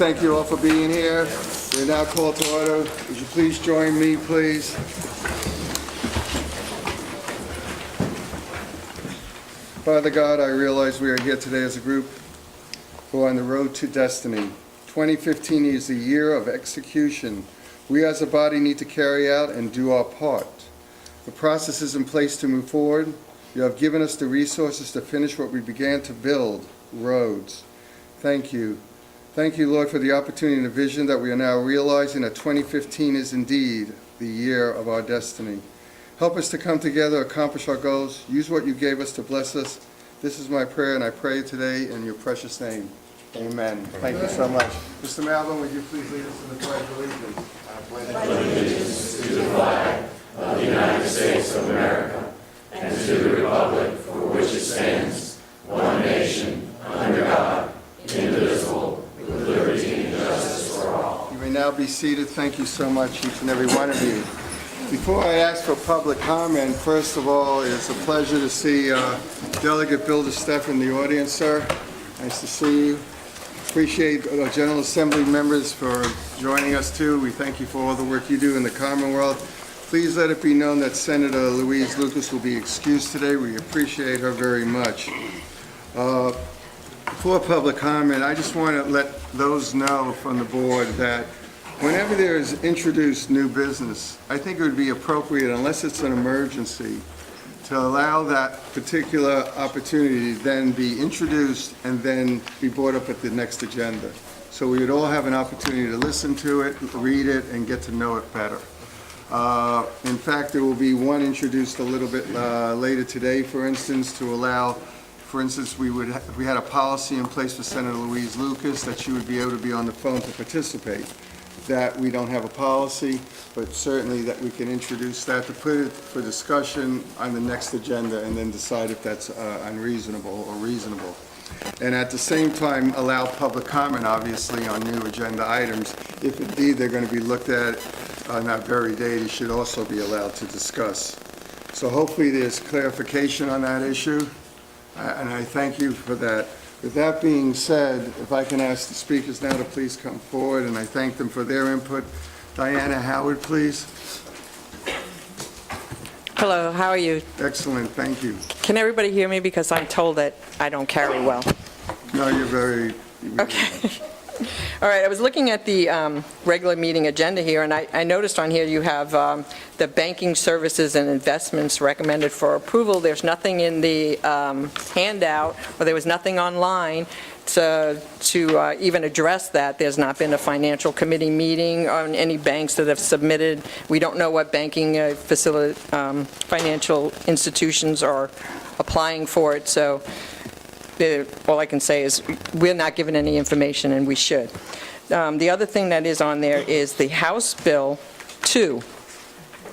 Thank you all for being here. We're now called to order. Would you please join me, please? Father God, I realize we are here today as a group who are on the road to destiny. 2015 is the year of execution. We as a body need to carry out and do our part. The process is in place to move forward. You have given us the resources to finish what we began to build, roads. Thank you. Thank you, Lord, for the opportunity and the vision that we are now realizing that 2015 is indeed the year of our destiny. Help us to come together, accomplish our goals, use what you gave us to bless us. This is my prayer, and I pray today in your precious name. Amen. Thank you so much. Mr. Malvin, would you please lead us in the Pledge of Allegiance? I pledge allegiance to the flag of the United States of America and to the republic for which it stands, one nation, under God, indivisible, with liberty and justice for all. You may now be seated. Thank you so much, each and every one of you. Before I ask for public comment, first of all, it's a pleasure to see Delegate Bill DeSteff in the audience, sir. Nice to see you. Appreciate General Assembly members for joining us, too. We thank you for all the work you do in the Commonwealth. Please let it be known that Senator Louise Lucas will be excused today. We appreciate her very much. Before public comment, I just want to let those know from the board that whenever there is introduced new business, I think it would be appropriate, unless it's an emergency, to allow that particular opportunity to then be introduced and then be brought up at the next agenda. So we would all have an opportunity to listen to it, read it, and get to know it better. In fact, there will be one introduced a little bit later today, for instance, to allow, for instance, if we had a policy in place for Senator Louise Lucas that she would be able to be on the phone to participate. That we don't have a policy, but certainly that we can introduce that to put it for discussion on the next agenda and then decide if that's unreasonable or reasonable. And at the same time, allow public comment, obviously, on new agenda items. If indeed they're going to be looked at on that very day, they should also be allowed to discuss. So hopefully there's clarification on that issue, and I thank you for that. With that being said, if I can ask the speakers now to please come forward, and I thank them for their input. Diana Howard, please. Hello, how are you? Excellent, thank you. Can everybody hear me? Because I'm told that I don't carry well. No, you're very... Okay. All right, I was looking at the regular meeting agenda here, and I noticed on here you have the banking services and investments recommended for approval. There's nothing in the handout, or there was nothing online to even address that. There's not been a financial committee meeting on any banks that have submitted. We don't know what banking financial institutions are applying for it, so all I can say is we're not given any information, and we should. The other thing that is on there is the House Bill 2.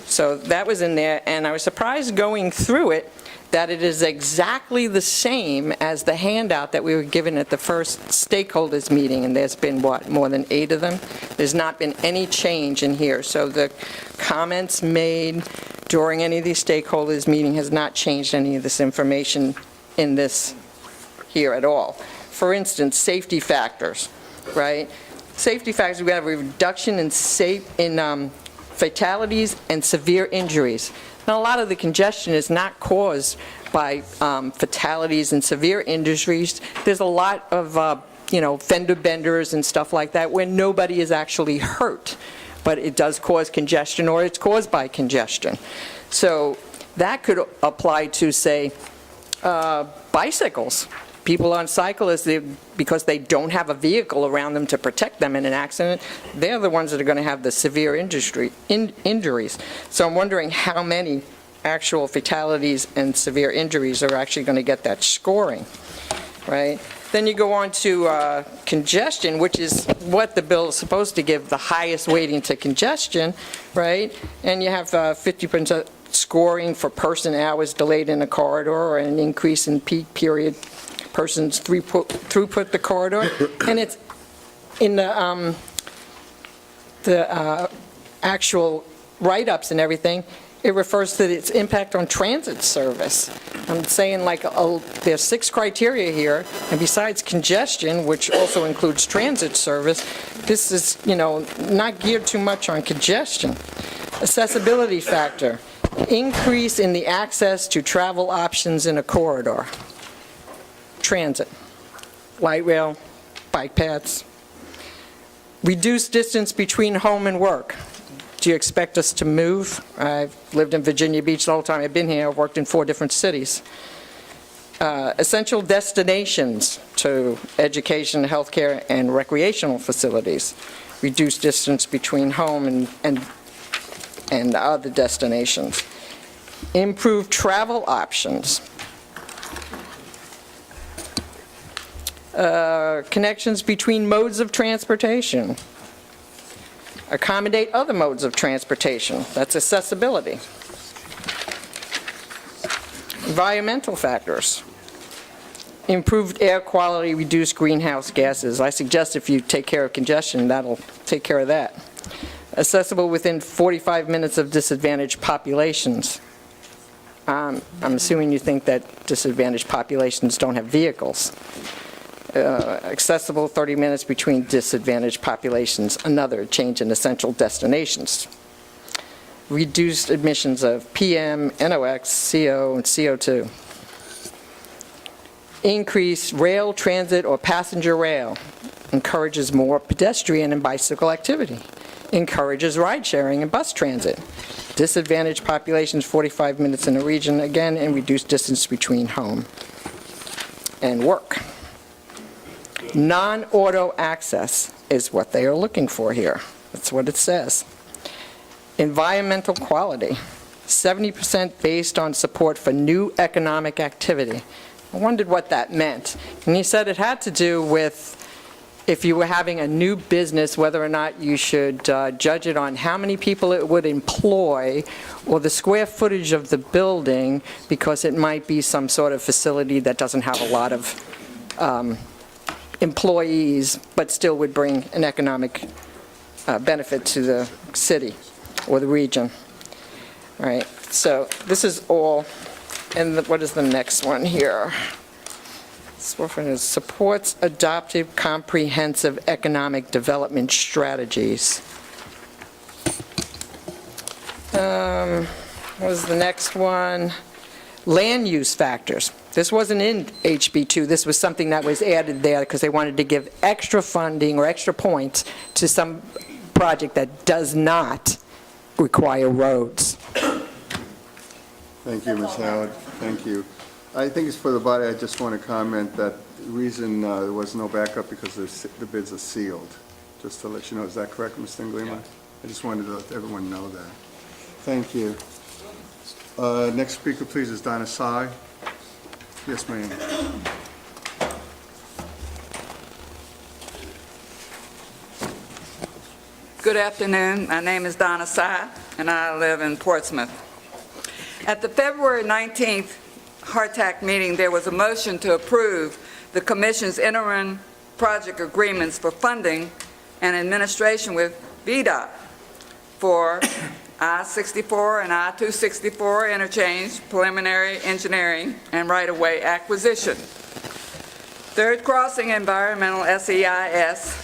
So that was in there, and I was surprised going through it that it is exactly the same as the handout that we were given at the first stakeholders meeting, and there's been, what, more than 8 of them? There's not been any change in here. So the comments made during any of these stakeholders meeting has not changed any of this information in this here at all. For instance, safety factors, right? Safety factors, we have a reduction in fatalities and severe injuries. Now, a lot of the congestion is not caused by fatalities and severe injuries. There's a lot of, fender benders and stuff like that where nobody is actually hurt, but it does cause congestion, or it's caused by congestion. So that could apply to, say, bicycles. People on cyclists, because they don't have a vehicle around them to protect them in an accident, they're the ones that are going to have the severe injuries. So I'm wondering how many actual fatalities and severe injuries are actually going to get that scoring, right? Then you go on to congestion, which is what the bill is supposed to give the highest weighting to congestion, right? And you have 50% scoring for person hours delayed in a corridor, or an increase in peak period person's throughput the corridor, and it's in the actual write-ups and everything. It refers to its impact on transit service. I'm saying like, there's 6 criteria here, and besides congestion, which also includes transit service, this is, not geared too much on congestion. Accessibility factor, increase in the access to travel options in a corridor. Transit, light rail, bike paths. Reduce distance between home and work. Do you expect us to move? I've lived in Virginia Beach the whole time I've been here. I've worked in 4 different cities. Essential destinations to education, healthcare, and recreational facilities. Reduce distance between home and other destinations. Improve travel options. Connections between modes of transportation. Accommodate other modes of transportation. That's accessibility. Environmental factors. Improved air quality, reduced greenhouse gases. I suggest if you take care of congestion, that'll take care of that. Accessible within 45 minutes of disadvantaged populations. I'm assuming you think that disadvantaged populations don't have vehicles. Accessible 30 minutes between disadvantaged populations, another change in essential destinations. Reduced emissions of PM, NOx, CO, and CO2. Increase rail, transit, or passenger rail. Encourages more pedestrian and bicycle activity. Encourages ride sharing and bus transit. Disadvantaged populations 45 minutes in a region, again, and reduced distance between home and work. Non-auto access is what they are looking for here. That's what it says. Environmental quality, 70% based on support for new economic activity. I wondered what that meant. And he said it had to do with if you were having a new business, whether or not you should judge it on how many people it would employ or the square footage of the building, because it might be some sort of facility that doesn't have a lot of employees, but still would bring an economic benefit to the city or the region. All right, so this is all, and what is the next one here? Supports adoptive comprehensive economic development strategies. What was the next one? Land use factors. This wasn't in HB2. This was something that was added there because they wanted to give extra funding or extra points to some project that does not require roads. Thank you, Ms. Howard. Thank you. I think it's for the body. I just want to comment that the reason there was no backup because the bids are sealed. Just to let you know, is that correct, Mr. Inglima? Yeah. I just wanted to let everyone know that. Thank you. Next speaker, please, is Donna Sy. Yes, ma'am. Good afternoon. My name is Donna Sy, and I live in Portsmouth. At the February 19th Hrtac meeting, there was a motion to approve the Commission's interim project agreements for funding and administration with VDOT for I-64 and I-264 interchange, preliminary engineering, and right-of-way acquisition. Third crossing environmental SEIS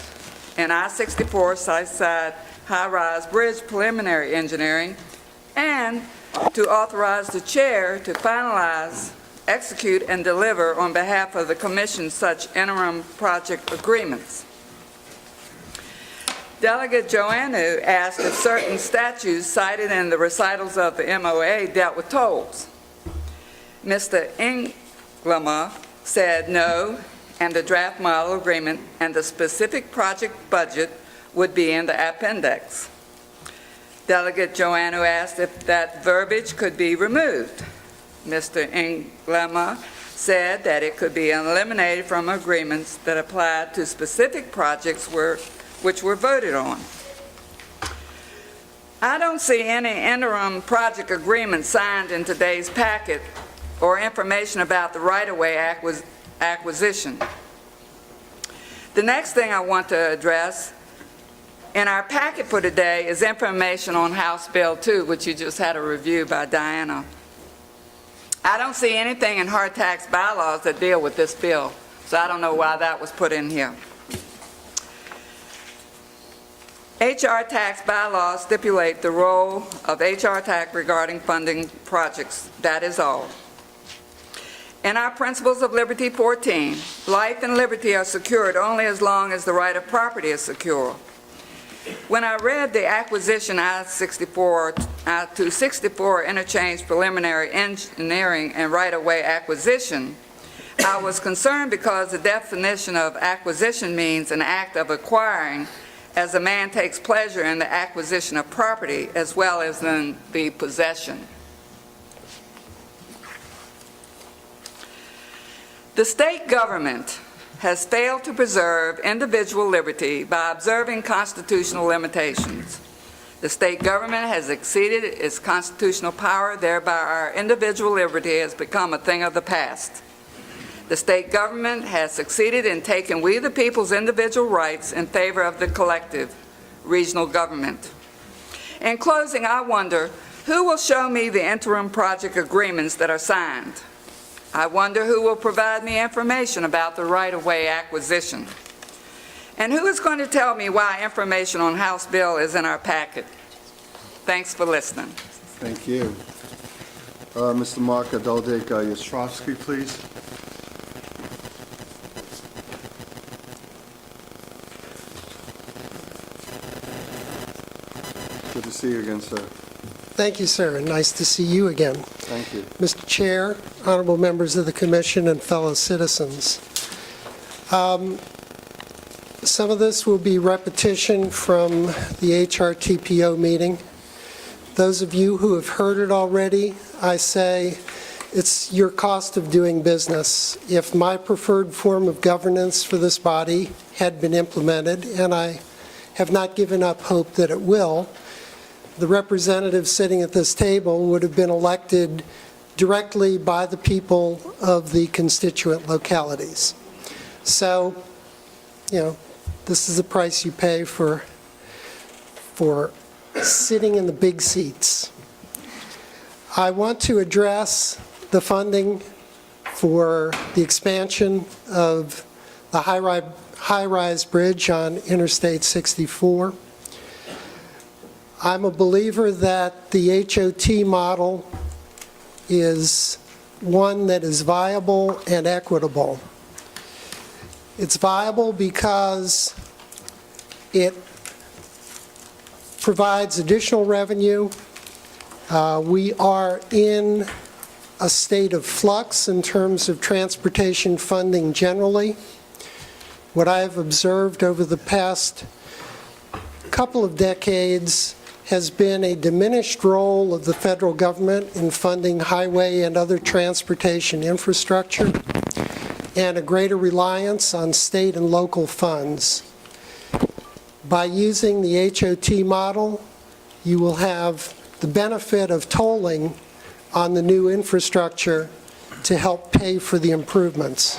and I-64 side-side high-rise bridge preliminary engineering, and to authorize the chair to finalize, execute, and deliver on behalf of the Commission such interim project agreements. Delegate Joannou asked if certain statutes cited in the recitals of the MOA dealt with tolls. Mr. Inglima said no, and the draft model agreement and the specific project budget would be in the appendix. Delegate Joannou asked if that verbiage could be removed. Mr. Inglima said that it could be eliminated from agreements that applied to specific projects which were voted on. I don't see any interim project agreement signed in today's packet or information about the right-of-way acquisition. The next thing I want to address In our packet for today is information on House Bill 2, which you just had a review by Diana. I don't see anything in Hrtac's bylaws that deal with this bill, so I don't know why that was put in here. Hrtac's bylaws stipulate the role of Hrtac regarding funding projects. That is all. In our Principles of Liberty 14, life and liberty are secured only as long as the right of property is secure. When I read the acquisition I-264 interchange preliminary engineering and right-of-way acquisition, I was concerned because the definition of acquisition means an act of acquiring as a man takes pleasure in the acquisition of property as well as in the possession. The state government has failed to preserve individual liberty by observing constitutional limitations. The state government has exceeded its constitutional power, thereby our individual liberty has become a thing of the past. The state government has succeeded in taking we the people's individual rights in favor of the collective regional government. In closing, I wonder who will show me the interim project agreements that are signed. I wonder who will provide me information about the right-of-way acquisition. And who is going to tell me why information on House Bill is in our packet? Thanks for listening. Thank you. Mr. Mark Adoldig-Yastrovsky, please. Good to see you again, sir. Thank you, sir, and nice to see you again. Thank you. Mr. Chair, honorable members of the Commission, and fellow citizens. Some of this will be repetition from the HRTPO meeting. Those of you who have heard it already, I say it's your cost of doing business. If my preferred form of governance for this body had been implemented, and I have not given up hope that it will, the representatives sitting at this table would have been elected directly by the people of the constituent localities. So, this is the price you pay for sitting in the big seats. I want to address the funding for the expansion of the high-rise bridge on Interstate 64. I'm a believer that the HOT model is one that is viable and equitable. It's viable because it provides additional revenue. We are in a state of flux in terms of transportation funding generally. What I have observed over the past couple of decades has been a diminished role of the federal government in funding highway and other transportation infrastructure, and a greater reliance on state and local funds. By using the HOT model, you will have the benefit of tolling on the new infrastructure to help pay for the improvements.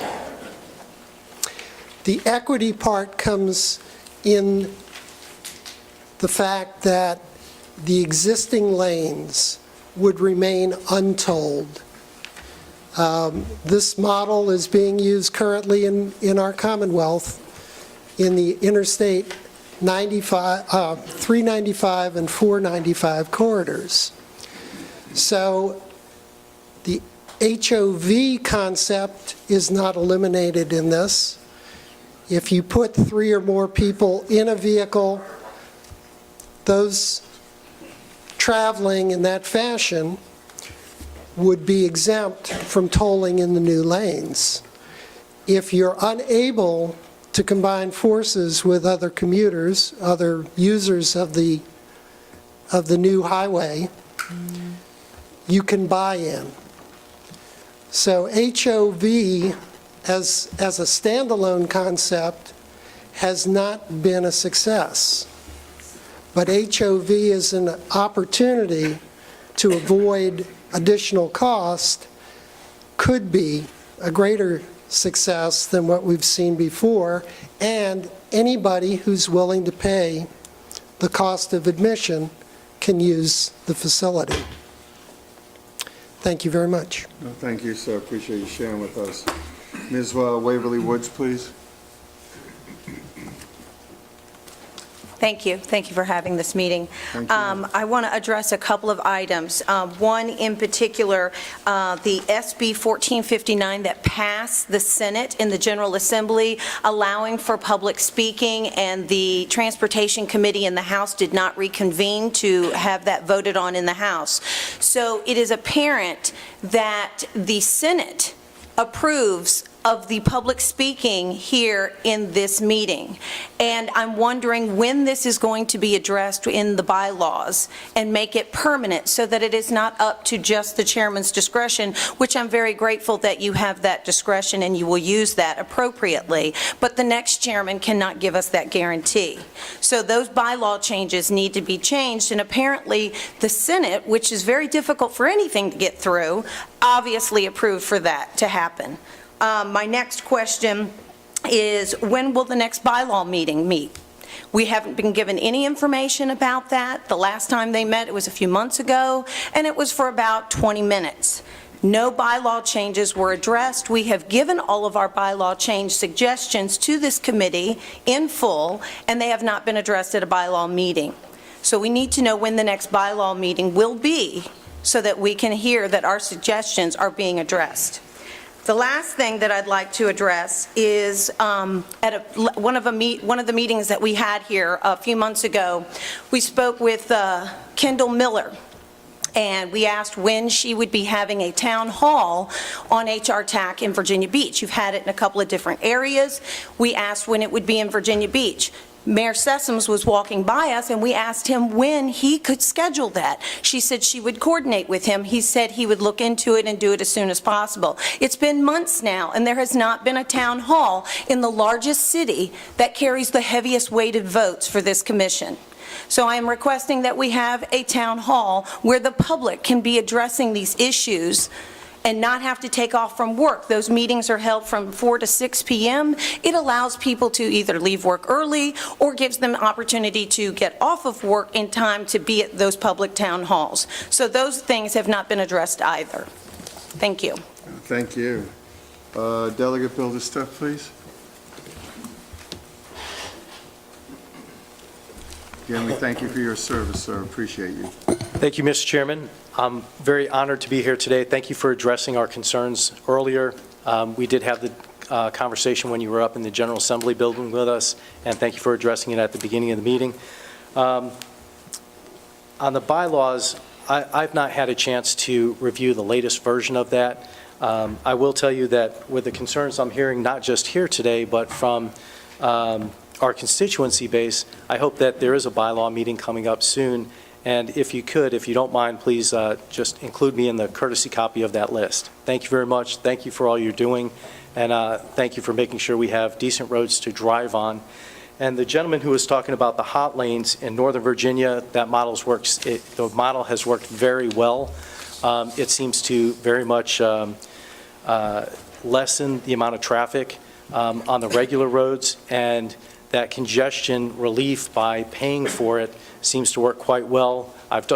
The equity part comes in the fact that the existing lanes would remain untolled. This model is being used currently in our Commonwealth in the Interstate 395 and 495 corridors. So the HOV concept is not eliminated in this. If you put 3 or more people in a vehicle, those traveling in that fashion would be exempt from tolling in the new lanes. If you're unable to combine forces with other commuters, other users of the new highway, you can buy in. So HOV as a standalone concept has not been a success. But HOV is an opportunity to avoid additional cost, could be a greater success than what we've seen before, and anybody who's willing to pay the cost of admission can use the facility. Thank you very much. No, thank you, sir. Appreciate you sharing with us. Ms. Waverly Woods, please. Thank you. Thank you for having this meeting. Thank you. I want to address a couple of items. One in particular, the SB 1459 that passed the Senate in the General Assembly, allowing for public speaking, and the Transportation Committee in the House did not reconvene to have that voted on in the House. So it is apparent that the Senate approves of the public speaking here in this meeting. And I'm wondering when this is going to be addressed in the bylaws and make it permanent so that it is not up to just the chairman's discretion, which I'm very grateful that you have that discretion and you will use that appropriately. But the next chairman cannot give us that guarantee. So those bylaw changes need to be changed, and apparently the Senate, which is very difficult for anything to get through, obviously approved for that to happen. My next question is, when will the next bylaw meeting meet? We haven't been given any information about that. The last time they met, it was a few months ago, and it was for about 20 minutes. No bylaw changes were addressed. We have given all of our bylaw change suggestions to this committee in full, and they have not been addressed at a bylaw meeting. So we need to know when the next bylaw meeting will be so that we can hear that our suggestions are being addressed. The last thing that I'd like to address is at one of the meetings that we had here a few months ago, we spoke with Kendall Miller, and we asked when she would be having a town hall on Hrtac in Virginia Beach. You've had it in a couple of different areas. We asked when it would be in Virginia Beach. Mayor Sessoms was walking by us, and we asked him when he could schedule that. She said she would coordinate with him. He said he would look into it and do it as soon as possible. It's been months now, and there has not been a town hall in the largest city that carries the heaviest weighted votes for this commission. So I am requesting that we have a town hall where the public can be addressing these issues and not have to take off from work. Those meetings are held from 4 to 6 p.m. It allows people to either leave work early or gives them an opportunity to get off of work in time to be at those public town halls. So those things have not been addressed either. Thank you. Thank you. Delegate Bilderstuff, please. Again, we thank you for your service, sir. Appreciate you. Thank you, Mr. Chairman. I'm very honored to be here today. Thank you for addressing our concerns earlier. We did have the conversation when you were up in the General Assembly building with us, and thank you for addressing it at the beginning of the meeting. On the bylaws, I've not had a chance to review the latest version of that. I will tell you that with the concerns I'm hearing, not just here today, but from our constituency base, I hope that there is a bylaw meeting coming up soon. And if you could, if you don't mind, please just include me in the courtesy copy of that list. Thank you very much. Thank you for all you're doing. And thank you for making sure we have decent roads to drive on. And the gentleman who was talking about the hot lanes in Northern Virginia, that the model has worked very well. It seems to very much lessen the amount of traffic on the regular roads, and that congestion relief by paying for it seems to work quite well. I've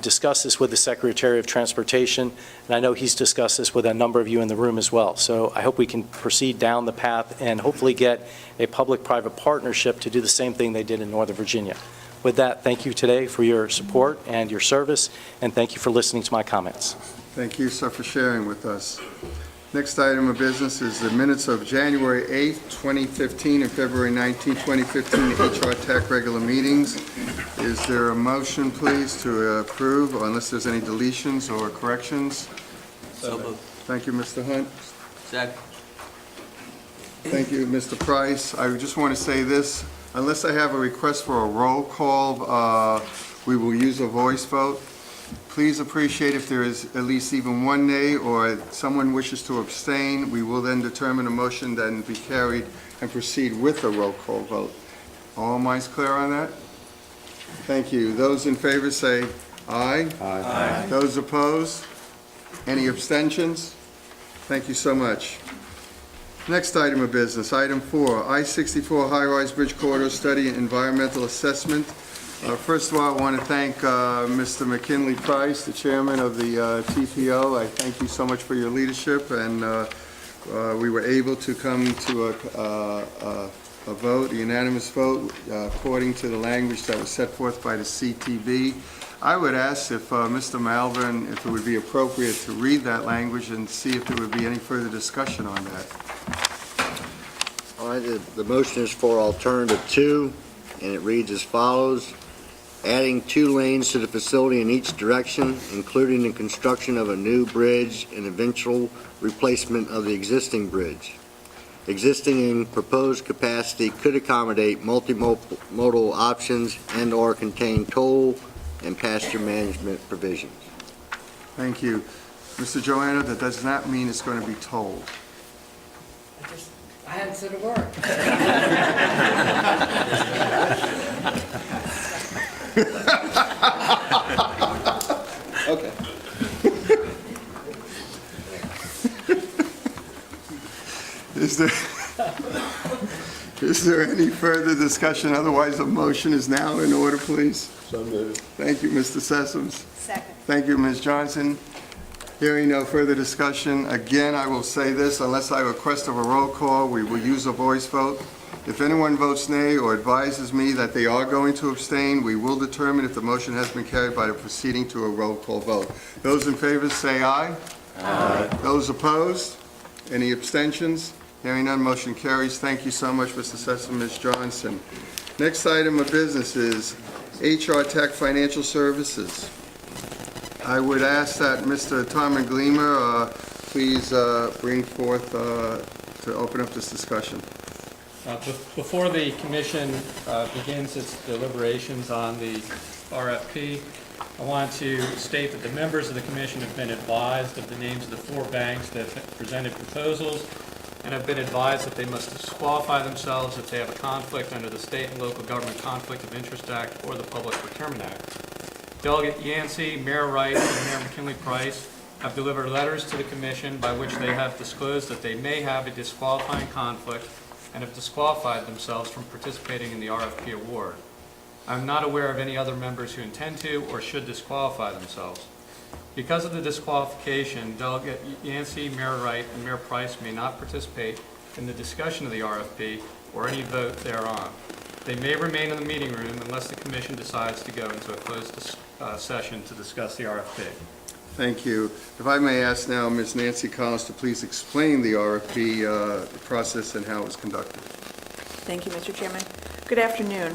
discussed this with the Secretary of Transportation, and I know he's discussed this with a number of you in the room as well. So I hope we can proceed down the path and hopefully get a public-private partnership to do the same thing they did in Northern Virginia. With that, thank you today for your support and your service, and thank you for listening to my comments. Thank you, sir, for sharing with us. Next item of business is the minutes of January 8th, 2015 and February 19th, 2015 Hrtac regular meetings. Is there a motion, please, to approve, unless there's any deletions or corrections? So moved. Thank you, Mr. Hunt. Second. Thank you, Mr. Price. I just want to say this, unless I have a request for a roll call, we will use a voice vote. Please appreciate if there is at least even one nay or someone wishes to abstain. We will then determine a motion then be carried and proceed with a roll call vote. All minds clear on that? Thank you. Those in favor say aye. Aye. Those opposed? Any abstentions? Thank you so much. Next item of business, item 4, I-64 high-rise bridge corridor study and environmental assessment. First of all, I want to thank Mr. McKinley Price, the chairman of the TPO. I thank you so much for your leadership, and we were able to come to a vote, a unanimous vote, according to the language that was set forth by the CTB. I would ask if Mr. Malvern, if it would be appropriate to read that language and see if there would be any further discussion on that. All right, the motion is for alternative 2, and it reads as follows: adding 2 lanes to the facility in each direction, including the construction of a new bridge and eventual replacement of the existing bridge. Existing and proposed capacity could accommodate multimodal options and/or contain toll and pasture management provisions. Thank you. Mr. Joanna, that does not mean it's going to be tolled. I hadn't said a word. Okay. Is there any further discussion? Otherwise, a motion is now in order, please. So moved. Thank you, Mr. Sessoms. Second. Thank you, Ms. Johnson. Hearing no further discussion, again, I will say this, unless I request of a roll call, we will use a voice vote. If anyone votes nay or advises me that they are going to abstain, we will determine if the motion has been carried by proceeding to a roll call vote. Those in favor say aye. Aye. Those opposed? Any abstentions? Hearing none, motion carries. Thank you so much, Mr. Sessom, Ms. Johnson. Next item of business is Hrtac Financial Services. I would ask that Mr. Tom Gleamer please bring forth to open up this discussion. Before the commission begins its deliberations on the RFP, I want to state that the members of the commission have been advised of the names of the 4 banks that have presented proposals and have been advised that they must disqualify themselves if they have a conflict under the State and Local Government Conflict of Interest Act or the Public Procurement Act. Delegate Yancey, Mayor Wright, and Mayor McKinley Price have delivered letters to the commission by which they have disclosed that they may have a disqualifying conflict and have disqualified themselves from participating in the RFP award. I'm not aware of any other members who intend to or should disqualify themselves. Because of the disqualification, Delegate Yancey, Mayor Wright, and Mayor Price may not participate in the discussion of the RFP or any vote thereon. They may remain in the meeting room unless the commission decides to go into a closed session to discuss the RFP. Thank you. If I may ask now Ms. Nancy Collins to please explain the RFP process and how it was conducted. Thank you, Mr. Chairman. Good afternoon.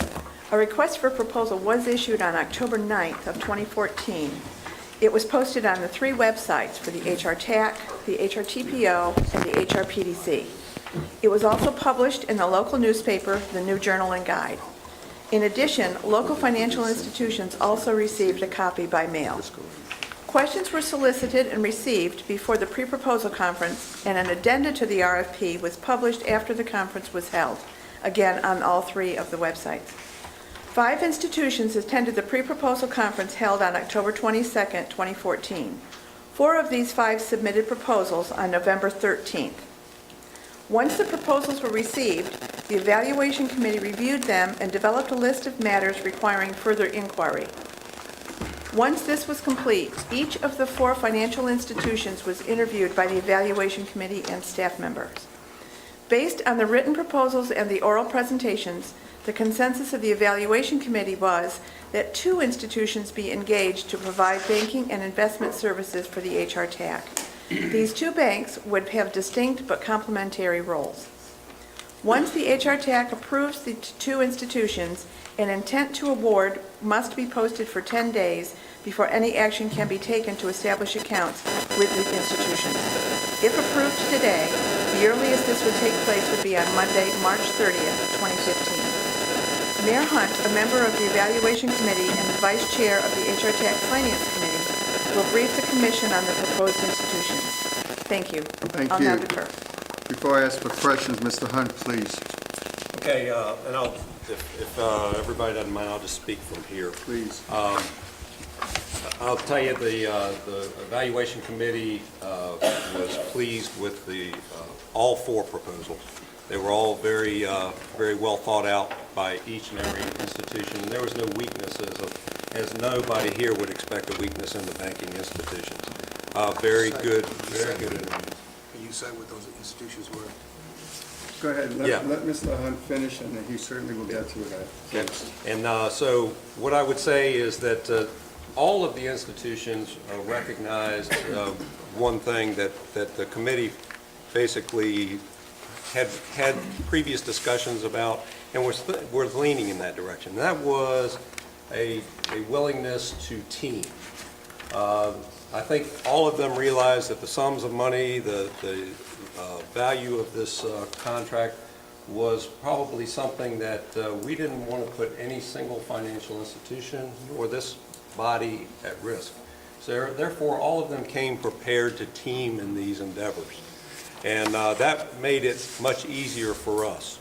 A request for proposal was issued on October 9th of 2014. It was posted on the 3 websites for the Hrtac, the HRTPO, and the HRPDC. It was also published in the local newspaper, the New Journal and Guide. In addition, local financial institutions also received a copy by mail. Questions were solicited and received before the pre-proposal conference, and an addenda to the RFP was published after the conference was held, again on all 3 of the websites. 5 institutions attended the pre-proposal conference held on October 22nd, 2014. 4 of these 5 submitted proposals on November 13th. Once the proposals were received, the evaluation committee reviewed them and developed a list of matters requiring further inquiry. Once this was complete, each of the 4 financial institutions was interviewed by the evaluation committee and staff members. Based on the written proposals and the oral presentations, the consensus of the evaluation committee was that 2 institutions be engaged to provide banking and investment services for the Hrtac. These 2 banks would have distinct but complementary roles. Once the Hrtac approves the 2 institutions, an intent to award must be posted for 10 days before any action can be taken to establish accounts with the institutions. If approved today, the earliest this would take place would be on Monday, March 30th, 2015. Mayor Hunt, a member of the Evaluation Committee and the Vice Chair of the Hrtac Finance Committee, will brief the Commission on the proposed institutions. Thank you. Thank I'll you. now defer. Before I ask for questions, Mr. Hunt, please. Okay, and if everybody doesn't mind, I'll just speak from here. Please. I'll tell you, the evaluation committee was pleased with all 4 proposals. They were all very well thought out by each and every institution, and there was no weaknesses, as nobody here would expect a weakness in the banking institutions. Very good interviews. Can you say what those institutions were? Go ahead, Yeah. let Mr. Hunt finish, and he certainly will get to that. And so what I would say is that all of the institutions recognized one thing that the committee basically had previous discussions about, and we're leaning in that direction. And that was a willingness to team. I think all of them realized that the sums of money, the value of this contract was probably something that we didn't want to put any single financial institution or this body at risk. So therefore, all of them came prepared to team in these endeavors. And that made it much easier for us.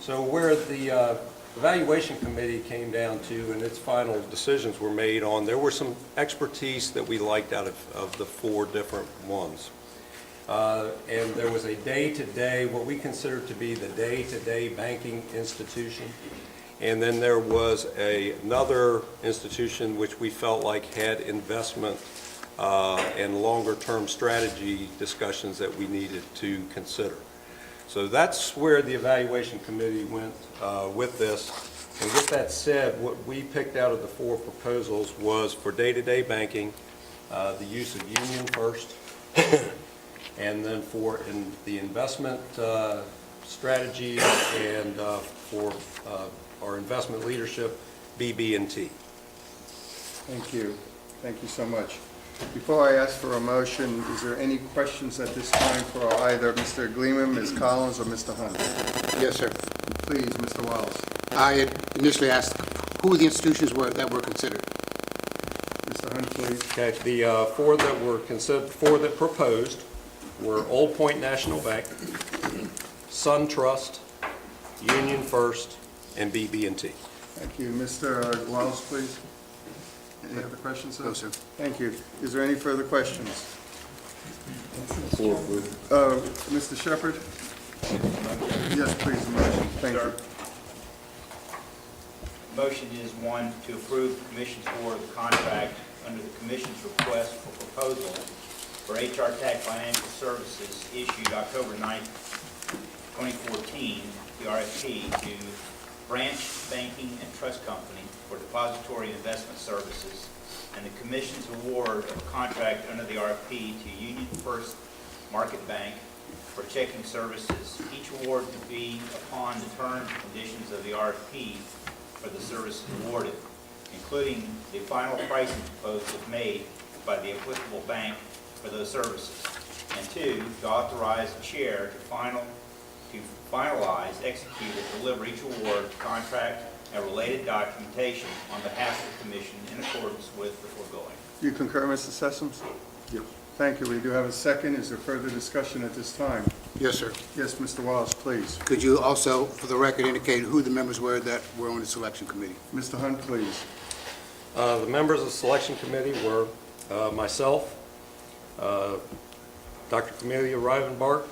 So where the evaluation committee came down to and its final decisions were made on, there were some expertise that we liked out of the four different ones. And there was a day-to-day, what we consider to be the day-to-day banking institution. And then there was another institution which we felt like had investment and longer-term strategy discussions that we needed to consider. So that's where the evaluation committee went with this. And with that said, what we picked out of the four proposals was for day-to-day banking, the use of Union First, and then for the investment strategy and for our investment leadership, BB&T. Thank you. Thank you so much. Before I ask for a motion, is there any questions at this time for either Mr. Gleeman, Ms. Collins, or Mr. Hunt? Yes, sir. Please, Mr. Wallace. I had initially asked who the institutions were that were considered. Mr. Hunt, please. Okay, the four that were considered, four that proposed were Old Point National Bank, SunTrust, Union First, and BB&T. Thank you. Mr. Wallace, please. Any other questions, sir? No, sir. Thank you. Is there any further questions? Mr. Shepherd? Yes, please, the motion. Thank you. Motion is one, to approve the Commission's award of the contract under the Commission's request for proposal for Hrtac Financial Services issued October 9th, 2014, the RFP to Branch Banking and Trust Company for depository investment services, and the Commission's award of a contract under the RFP to Union First Market Bank for checking services, each award to be upon the terms and conditions of the RFP for the services awarded, including the final pricing proposal made by the applicable bank for those services. And two, to authorize the chair to finalize, execute, and deliver each award, contract, and related documentation on behalf of the Commission in accordance with the foregoing. You concur, Mr. Sessoms? Yes. Thank you. We do have a second. Is there further discussion at this time? Yes, sir. Yes, Mr. Wallace, please. Could you also, for the record, indicate who the members were that were on the selection committee? Mr. Hunt, please. The members of the selection committee were myself, Dr. Camelia Rivenbark,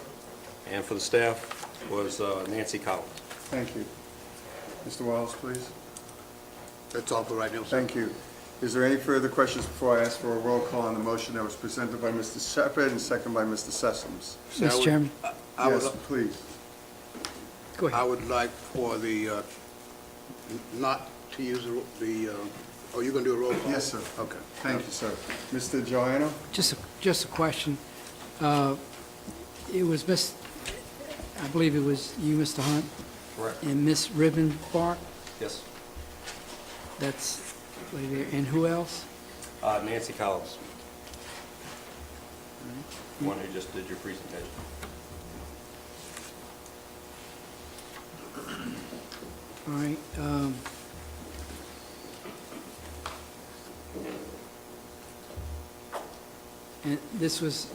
and for the staff was Nancy Collins. Thank you. Mr. Wallace, please. That's all for right now, sir. Thank you. Is there any further questions before I ask for a roll call on the motion that was presented by Mr. Shepherd and second by Mr. Sessoms? Mr. Chairman, Yes, please. go ahead. I would like for the, not to use the, oh, you're going to do a roll call? Yes, sir. Okay. Thank you, sir. Mr. Joanna? Just a question. It was I believe it was you, Mr. Hunt, Correct. and Miss Rivenbark. Yes. That's right there. And who else? Nancy Collins, the one who just did your presentation. All right. And this was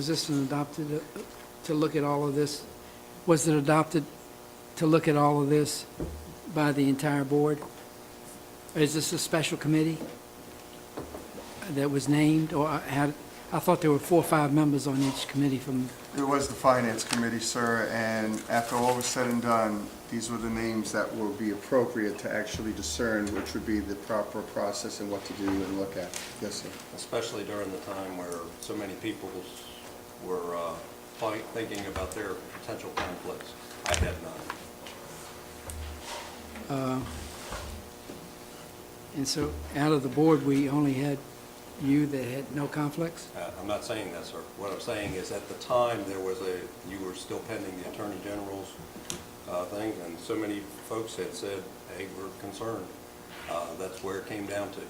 this an adopted to look at all of this? Was it adopted to look at all of this by the entire board? Is this a special committee that was named, or I thought there were 4 or 5 members on each committee from, It was the Finance Committee, sir, and after all was said and done, these were the names that would be appropriate to actually discern which would be the proper process and what to do and look at. Yes, sir. Especially during the time where so many people were thinking about their potential conflicts. I had none. and so out of the board, we only had you that had no conflicts? I'm not saying that, sir. What I'm saying is at the time, you were still pending the Attorney General's thing, and so many folks had said, hey, we're concerned. That's where it came down to.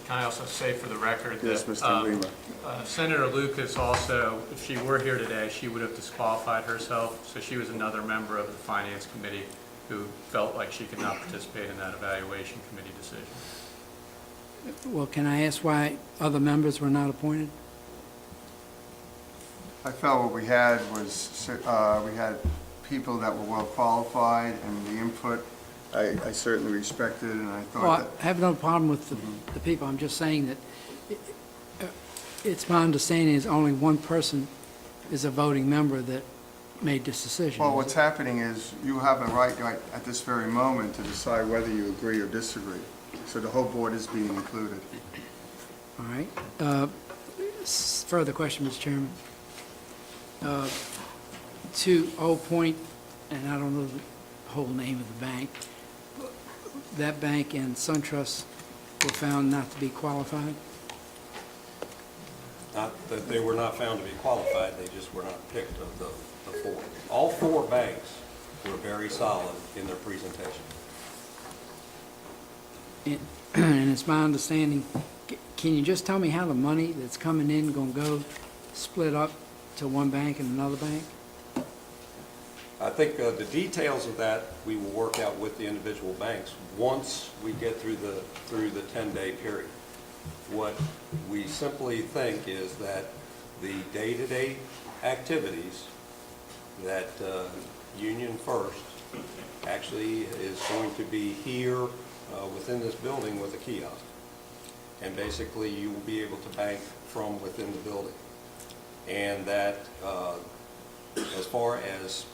Can I also say for the record that Yes, Mr. Lima. Senator Lucas also, if she were here today, she would have disqualified herself, so she was another member of the Finance Committee who felt like she could not participate in that evaluation committee decision. Well, can I ask why other members were not appointed? I felt what we had was, we had people that were well qualified, and the input I certainly respected, and I Well, thought I have no problem with the people. I'm just saying that it's my understanding is only one person is a voting member that made this decision. well, what's happening is you have a right at this very moment to decide whether you agree or disagree. So the whole board is being included. All right. Further question, Mr. Chairman. To Old Point, and I don't know the whole name of the bank, that bank and SunTrust were found not to be qualified? Not that they were not found to be qualified, they just were not picked of the 4. All 4 banks were very solid in their presentation. And it's my understanding, can you just tell me how the money that's coming in going to go split up to one bank and another bank? I think the details of that we will work out with the individual banks once we get through the 10-day period. What we simply think is that the day-to-day activities that Union First actually is going to be here within this building with a kiosk. And basically, you will be able to bank from within the building. And that as far as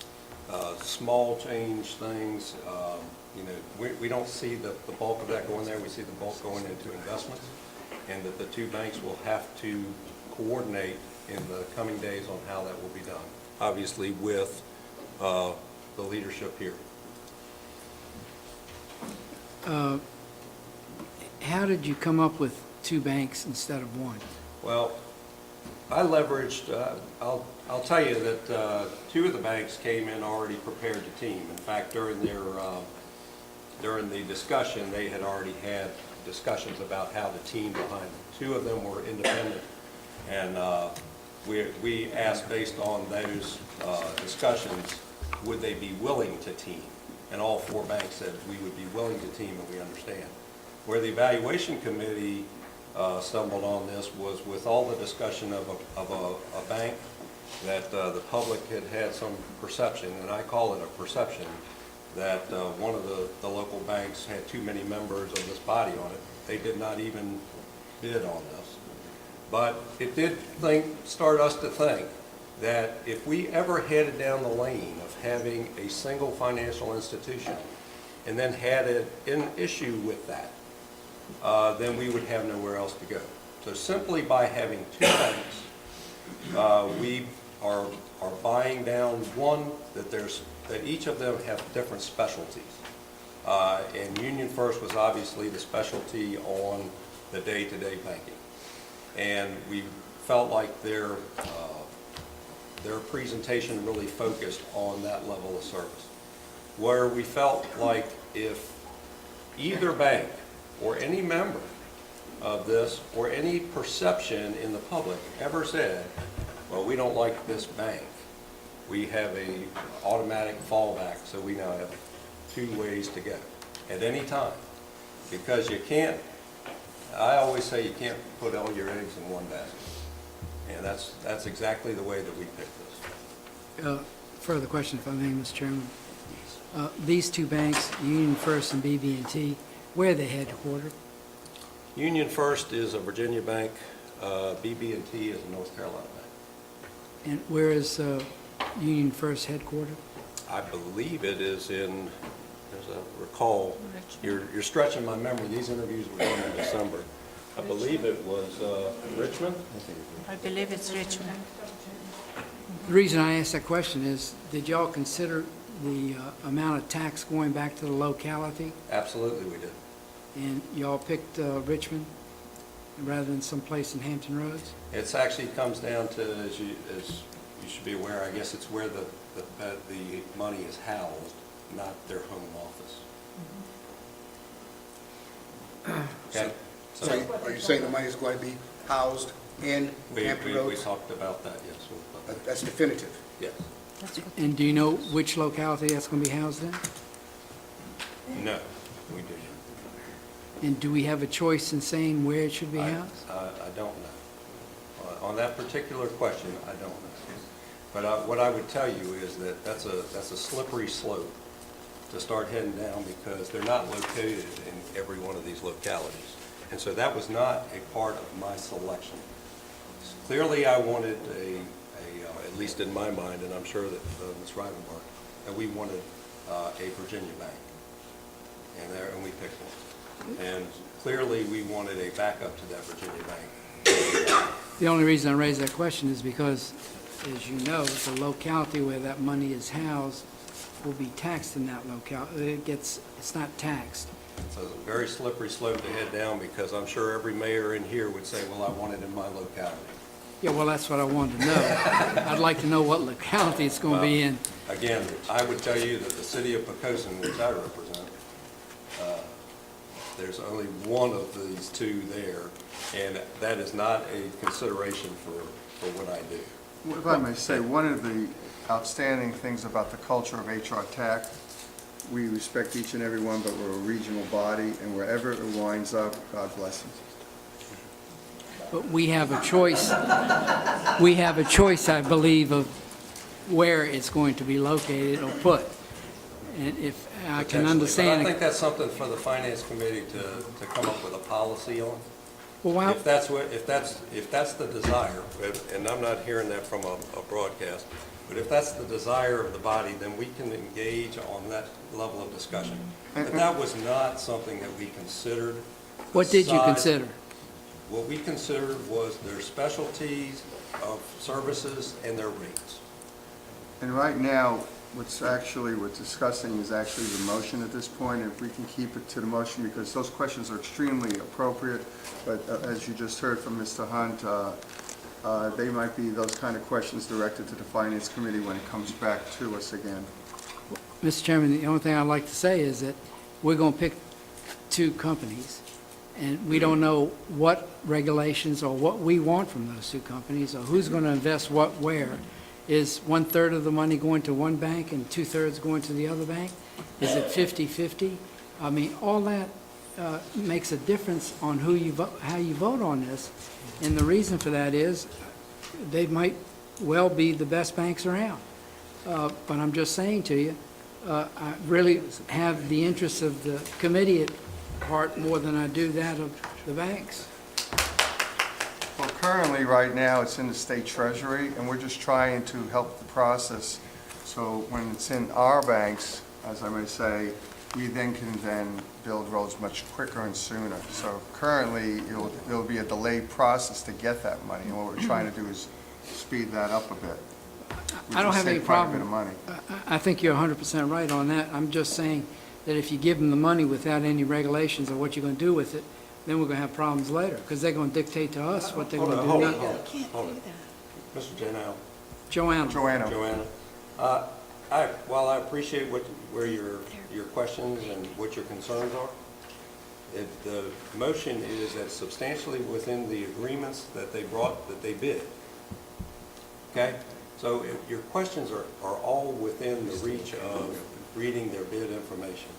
small change things, we don't see the bulk of that going there. We see the bulk going into investments, and that the 2 banks will have to coordinate in the coming days on how that will be done, obviously with the leadership here. How did you come up with 2 banks instead of 1? Well, I leveraged, I'll tell you that 2 of the banks came in already prepared to team. In fact, during the discussion, they had already had discussions about how to team behind them. 2 of them were independent, and we asked based on those discussions, would they be willing to team? And all 4 banks said we would be willing to team and we understand. Where the evaluation committee stumbled on this was with all the discussion of a bank that the public had some perception, and I call it a perception, that one of the local banks had too many members of this body on it. They did not even bid on this. But it did start us to think that if we ever headed down the lane of having a single financial institution and then had an issue with that, then we would have nowhere else to go. So simply by having 2 banks, we are buying down one that each of them have different specialties. And Union First was obviously the specialty on the day-to-day banking. And we felt like their presentation really focused on that level of service. Where we felt like if either bank or any member of this or any perception in the public ever said, well, we don't like this bank, we have a automatic fallback, so we now have 2 ways to go at any time. Because you can't, I always say you can't put all your eggs in one basket. And that's exactly the way that we picked this. Further question, if I may, Mr. Chairman. These 2 banks, Union First and BB&T, where are they headquartered? Union First is a Virginia bank, BB&T is a North Carolina bank. And where is Union First headquartered? I believe it is in, as I recall, you're stretching my memory, these interviews were done in December. I believe it was Richmond? I believe it's Richmond. The reason I asked that question is, did y'all consider the amount of tax going back to the locality? Absolutely we did. And y'all picked Richmond rather than someplace in Hampton Roads? It actually comes down to, as you should be aware, I guess it's where the money is housed, not their home office. Okay? So are you saying the money is going to be housed in Hampton We Roads? talked about that, yes. That's definitive. Yes. And do you know which locality that's going to be housed in? No, we didn't. And do we have a choice in saying where it should be housed? I don't know. On that particular question, I don't know. But what I would tell you is that that's a slippery slope to start heading down because they're not located in every one of these localities. And so that was not a part of my selection. Clearly, I wanted at least in my mind, and I'm sure that Ms. Rivenbark, that we wanted a Virginia bank. And we picked one. And clearly, we wanted a backup to that Virginia bank. The only reason I raise that question is because, as you know, the locality where that money is housed will be taxed in that locality. It's not taxed. So it's a very slippery slope to head down because I'm sure every mayor in here would say, well, I want it in my locality. Yeah, well, that's what I wanted to know. I'd like to know what locality it's going to be in. Again, I would tell you that the city of Poquoson, which I represent, there's only one of these two there, and that is not a consideration for what I do. If I may say, one of the outstanding things about the culture of Hrtac, we respect each and every one, but we're a regional body, and wherever it winds up, God bless them. But we have a choice. We have a choice, I believe, of where it's going to be located or put. And if I can Potentially. understand. But I think that's something for the finance committee to come up with a policy on. Well, why- If that's the desire, and I'm not hearing that from a broadcast, but if that's the desire of the body, then we can engage on that level of discussion. But that was not something that we considered. What did you aside- consider? What we considered was their specialties of services and their rates. And right now, we're discussing is actually the motion at this point. If we can keep it to the motion, because those questions are extremely appropriate, but as you just heard from Mr. Hunt, they might be those kind of questions directed to the Finance Committee when it comes back to us again. Mr. Chairman, the only thing I'd like to say is that we're going to pick two companies, and we don't know what regulations or what we want from those two companies, or who's going to invest what where. Is 1/3 of the money going to one bank and 2/3 going to the other bank? Is it 50-50? I mean, all that makes a difference on how you vote on this. And the reason for that is they might well be the best banks around. But I'm just saying to you, I really have the interests of the committee at heart more than I do that of the banks. Well, currently, right now, it's in the state treasury, and we're just trying to help the process. So when it's in our banks, as I may say, we then can build roads much quicker and sooner. So currently, it'll be a delayed process to get that money, and what we're trying to do is speed that up a bit. I don't have any problem. Quite a bit of money. I think you're 100% right on that. I'm just saying that if you give them the money without any regulations of what you're going to do with it, then we're going to have problems later, because they're going to dictate to us what they're going to do. Hold not- on. Mr. Janelle. Joanna. Joanna. While I appreciate where your questions and what your concerns are, the motion is that substantially within the agreements that they bid. Okay? So your questions are all within the reach of reading their bid information.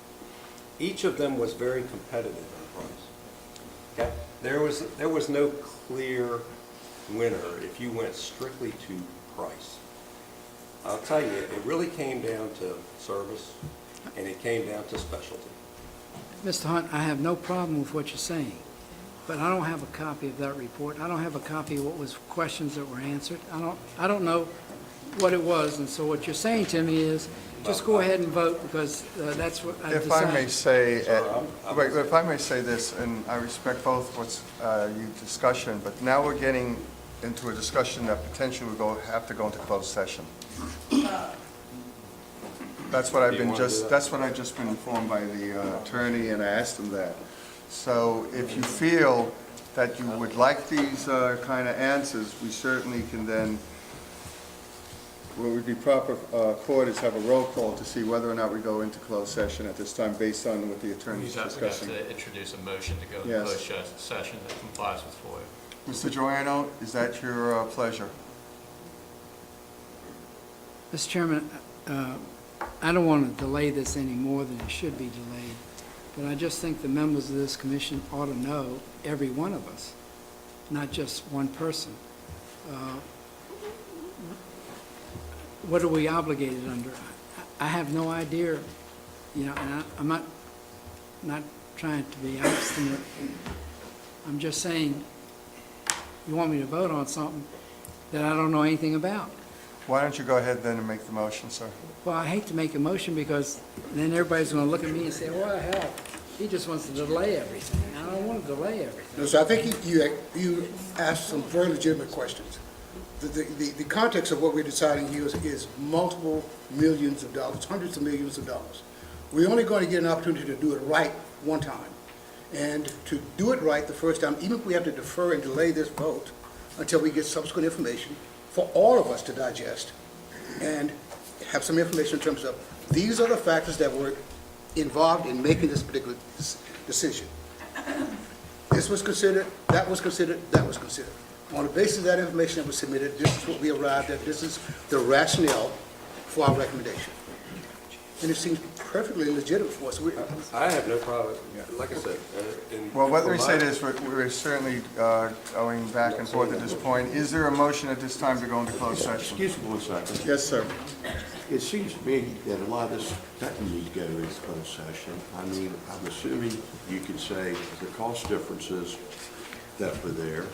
Each of them was very competitive in price. Okay? There was no clear winner if you went strictly to price. I'll tell you, it really came down to service, and it came down to specialty. Mr. Hunt, I have no problem with what you're saying, but I don't have a copy of that report. I don't have a copy of what was questions that were answered. I don't know what it was, and so what you're saying to me is, just go ahead and vote, because that's what I've If I may decided. say, wait, if I may say this, and I respect both what's your discussion, but now we're getting into a discussion that potentially will have to go into closed session. That's what I've been that's what I've just been informed by the attorney, and I asked him that. So if you feel that you would like these kind of answers, we certainly can then, what would be proper court is have a roll call to see whether or not we go into closed session at this time based on what the attorney's We have discussing. to introduce a motion to go Yes. into closed session that complies with FOIA. Mr. Joanno, is that your pleasure? Mr. Chairman, I don't want to delay this any more than it should be delayed, but I just think the members of this commission ought to know, every one of us, not just one person. What are we obligated under? I have no idea, and I'm not trying to be obstinate. I'm just saying, you want me to vote on something that I don't know anything about. Why don't you go ahead then and make the motion, sir? Well, I hate to make a motion, because then everybody's going to look at me and say, what the hell? He just wants to delay everything. I don't want to delay everything. No, so I think you asked some very legitimate questions. The context of what we're deciding here is multiple millions of dollars, hundreds of millions of dollars. We're only going to get an opportunity to do it right one time. And to do it right the first time, even if we have to defer and delay this vote until we get subsequent information for all of us to digest and have some information in terms of, these are the factors that were involved in making this particular decision. This was considered, that was considered, that was considered. On the basis of that information that was submitted, this is what we arrived at, this is the rationale for our recommendation. And it seems perfectly legitimate for us. I have no problem, like I said. Well, let me say this, we're certainly going back and forth at this point. Is there a motion at this time to go into closed session? Excuse me one second. Yes, sir. It seems to me that a lot of this doesn't need to go into closed session. I mean, I'm assuming you could say the cost differences that were there.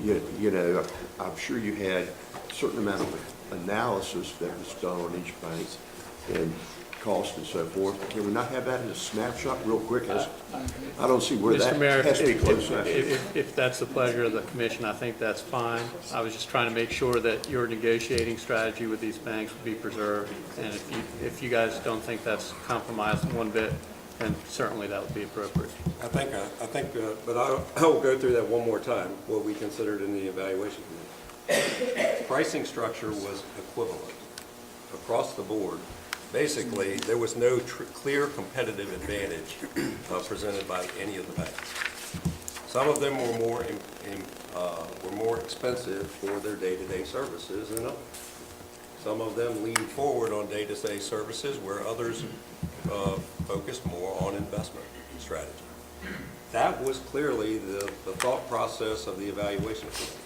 You know, I'm sure you had a certain amount of analysis that was done on each bank and cost and so forth. Can we not have that in a snapshot real quick? I don't see where that Mr. Mayor, has to be closed session. if that's the pleasure of the commission, I think that's fine. I was just trying to make sure that your negotiating strategy with these banks would be preserved. And if you guys don't think that's compromised one bit, then certainly that would be appropriate. I think, but I will go through that one more time, what we considered in the evaluation committee. Pricing structure was equivalent across the board. Basically, there was no clear competitive advantage presented by any of the banks. Some of them were more expensive for their day-to-day services than others. Some of them leaned forward on day-to-day services where others focused more on investment strategy. That was clearly the thought process of the evaluation committee.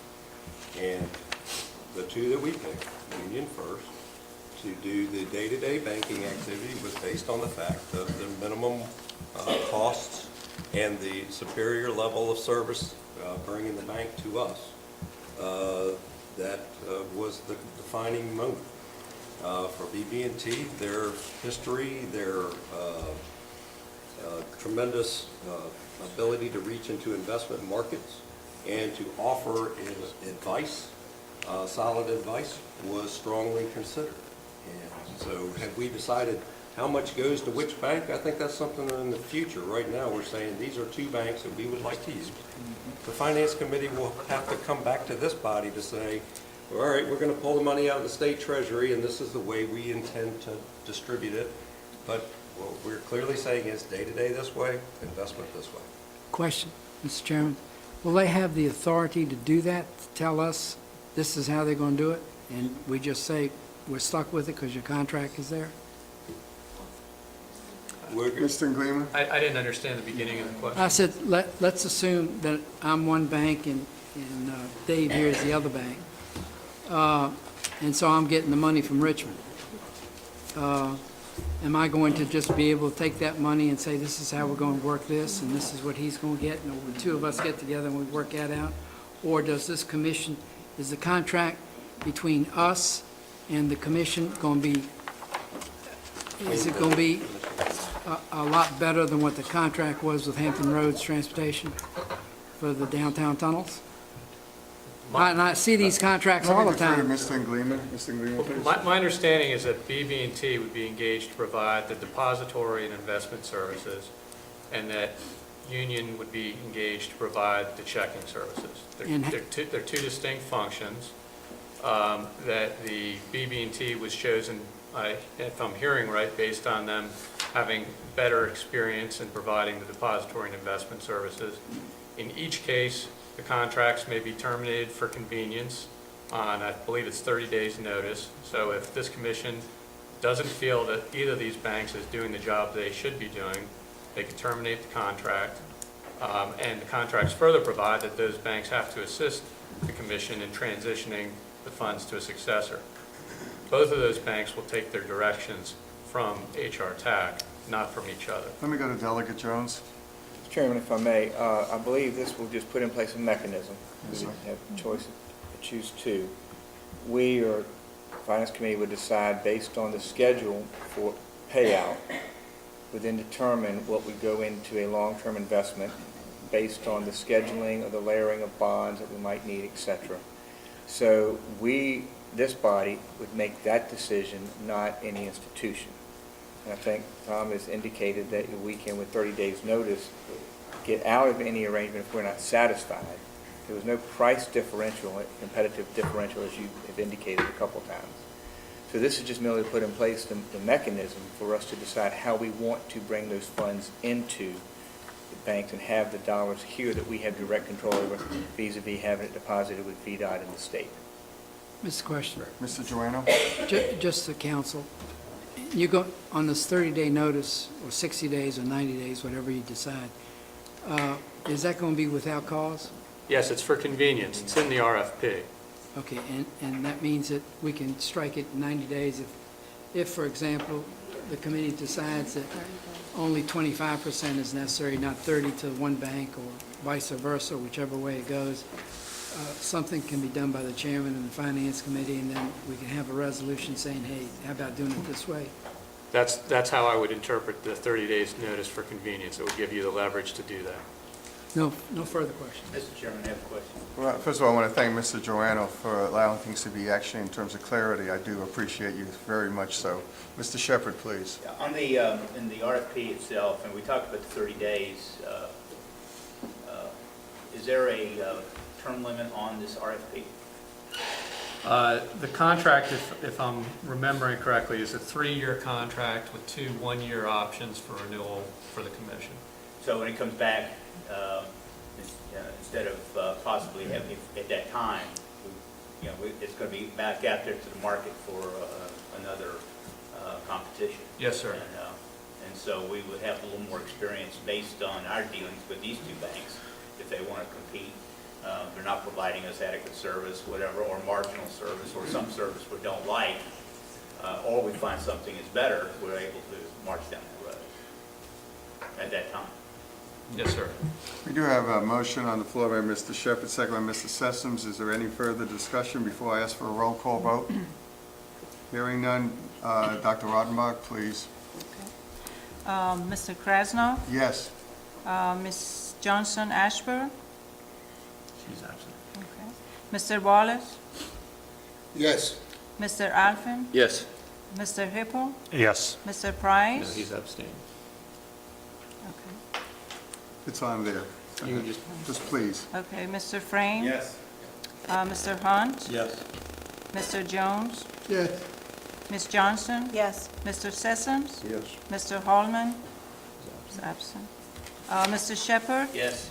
And the two that we picked, Union First, to do the day-to-day banking activity was based on the fact of the minimum costs and the superior level of service bringing the bank to us. That was the defining moment. For BB&T, their history, their tremendous ability to reach into investment markets and to offer advice, solid advice, was strongly considered. And so have we decided how much goes to which bank? I think that's something in the future. Right now, we're saying these are two banks that we would like to use. The Finance Committee will have to come back to this body to say, all right, we're going to pull the money out of the state treasury, and this is the way we intend to distribute it. But what we're clearly saying is day-to-day this way, investment this way. Question, Mr. Chairman. Will they have the authority to do that, to tell us this is how they're going to do it? And we just say, we're stuck with it because your contract is there? Mr. Gleeman? I didn't understand the beginning of the question. I said, let's assume that I'm one bank and Dave here is the other bank. And so I'm getting the money from Richmond. am I going to just be able to take that money and say, this is how we're going to work this, and this is what he's going to get, and the two of us get together and we work that out? Or does this commission, is the contract between us and the commission going to be, is it going to be a lot better than what the contract was with Hampton Roads Transportation for the downtown tunnels? And I see these contracts all the Let me time. defer to Mr. Engleeman. Mr. Engleeman, please. My understanding is that BB&T would be engaged to provide the depository and investment services, and that Union would be engaged to provide the checking services. And- They're two distinct functions, that the BB&T was chosen, if I'm hearing right, based on them having better experience in providing the depository and investment services. In each case, the contracts may be terminated for convenience on, I believe it's 30 days' notice. So if this commission doesn't feel that either of these banks is doing the job they should be doing, they can terminate the contract. And the contracts further provide that those banks have to assist the commission in transitioning the funds to a successor. Both of those banks will take their directions from Hrtac, not from each other. Let me go to Delegate Jones. Mr. Chairman, if I may, I believe this will just put in place a mechanism. Yes, We sir. have choice to choose two. We or Finance Committee would decide based on the schedule for payout, would then determine what would go into a long-term investment based on the scheduling or the layering of bonds that we might need, et cetera. So this body would make that decision, not any institution. And I think Tom has indicated that we can, with 30 days' notice, get out of any arrangement if we're not satisfied. There was no price differential, competitive differential, as you have indicated a couple times. So this is just merely to put in place the mechanism for us to decide how we want to bring those funds into the banks and have the dollars here that we have direct control over vis-a-vis having it deposited with VDOT in the state. Mr. Questioner, Mr. Joanno? just the council, you go on this 30-day notice, or 60 days, or 90 days, whatever you decide, is that going to be without cause? Yes, it's for convenience. It's in the RFP. Okay, and that means that we can strike it in 90 days if, for example, the committee decides that only 25% is necessary, not 30 to one bank, or vice versa, whichever way it goes. Something can be done by the chairman and the finance committee, and then we can have a resolution saying, hey, how about doing it this way? That's how I would interpret the 30 days notice for convenience. It would give you the leverage to do that. No further questions. Mr. Chairman, I have a question. Well, first of all, I want to thank Mr. Joanno for allowing things to be actually in terms of clarity. I do appreciate you very much so. Mr. Shepherd, please. On the, in the RFP itself, and we talked about the 30 days, is there a term limit on this RFP? The contract, if I'm remembering correctly, is a 3-year contract with 2 one-year options for renewal for the commission. So when it comes back, instead of possibly having, at that time, it's going to be back out there to the market for another competition. Yes, sir. And so we would have a little more experience based on our dealings with these two banks, if they want to compete. They're not providing us adequate service, whatever, or marginal service, or some service we don't like, or we find something is better, we're able to march down that road at that time. Yes, sir. We do have a motion on the floor by Mr. Shepherd, second by Mr. Sessoms. Is there any further discussion before I ask for a roll call vote? Hearing none, Dr. Rodenbach, please. Mr. Krasno, Yes. Ms. Johnson Ashburn, She's absent. okay. Mr. Wallace, Yes. Mr. Alphen, Yes. Mr. Hippel, Yes. Mr. No, Price. he's abstained. Okay. It's on there. You can Just please. Okay, Mr. Frame. Yes. Mr. Hunt, Yes. Mr. Jones, Yes. Ms. Johnson, Yes. Mr. Sessoms, Yes. Mr. Holman is absent. Mr. Shepherd, Yes.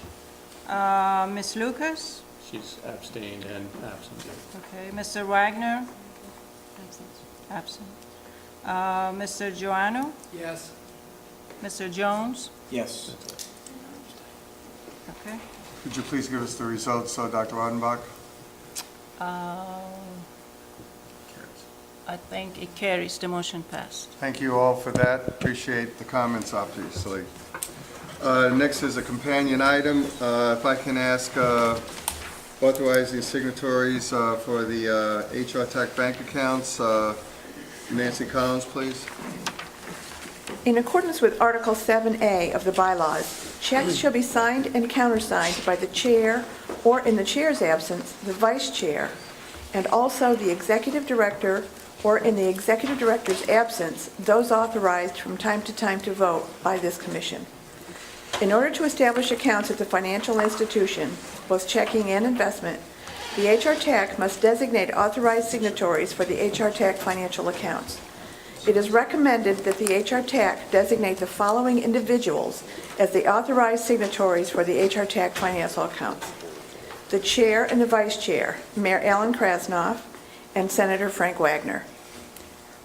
Ms. Lucas, She's abstained and absent. okay, Mr. Wagner, absent. Mr. Joanno, Yes. Mr. Jones, Yes. okay. Could you please give us the results, Dr. Rodenbach? I think it carries, the motion passed. Thank you all for that. Appreciate the comments, obviously. Next is a companion item. If I can ask authorizing signatories for the Hrtac bank accounts. Nancy Collins, please. In accordance with Article 7A of the bylaws, checks shall be signed and countersigned by the chair, or in the chair's absence, the vice chair, and also the executive director, or in the executive director's absence, those authorized from time to time to vote by this commission. In order to establish accounts at the financial institution, both checking and investment, the Hrtac must designate authorized signatories for the Hrtac financial accounts. It is recommended that the Hrtac designate the following individuals as the authorized signatories for the Hrtac financial accounts: the chair and the vice chair, Mayor Alan Krasnoff and Senator Frank Wagner.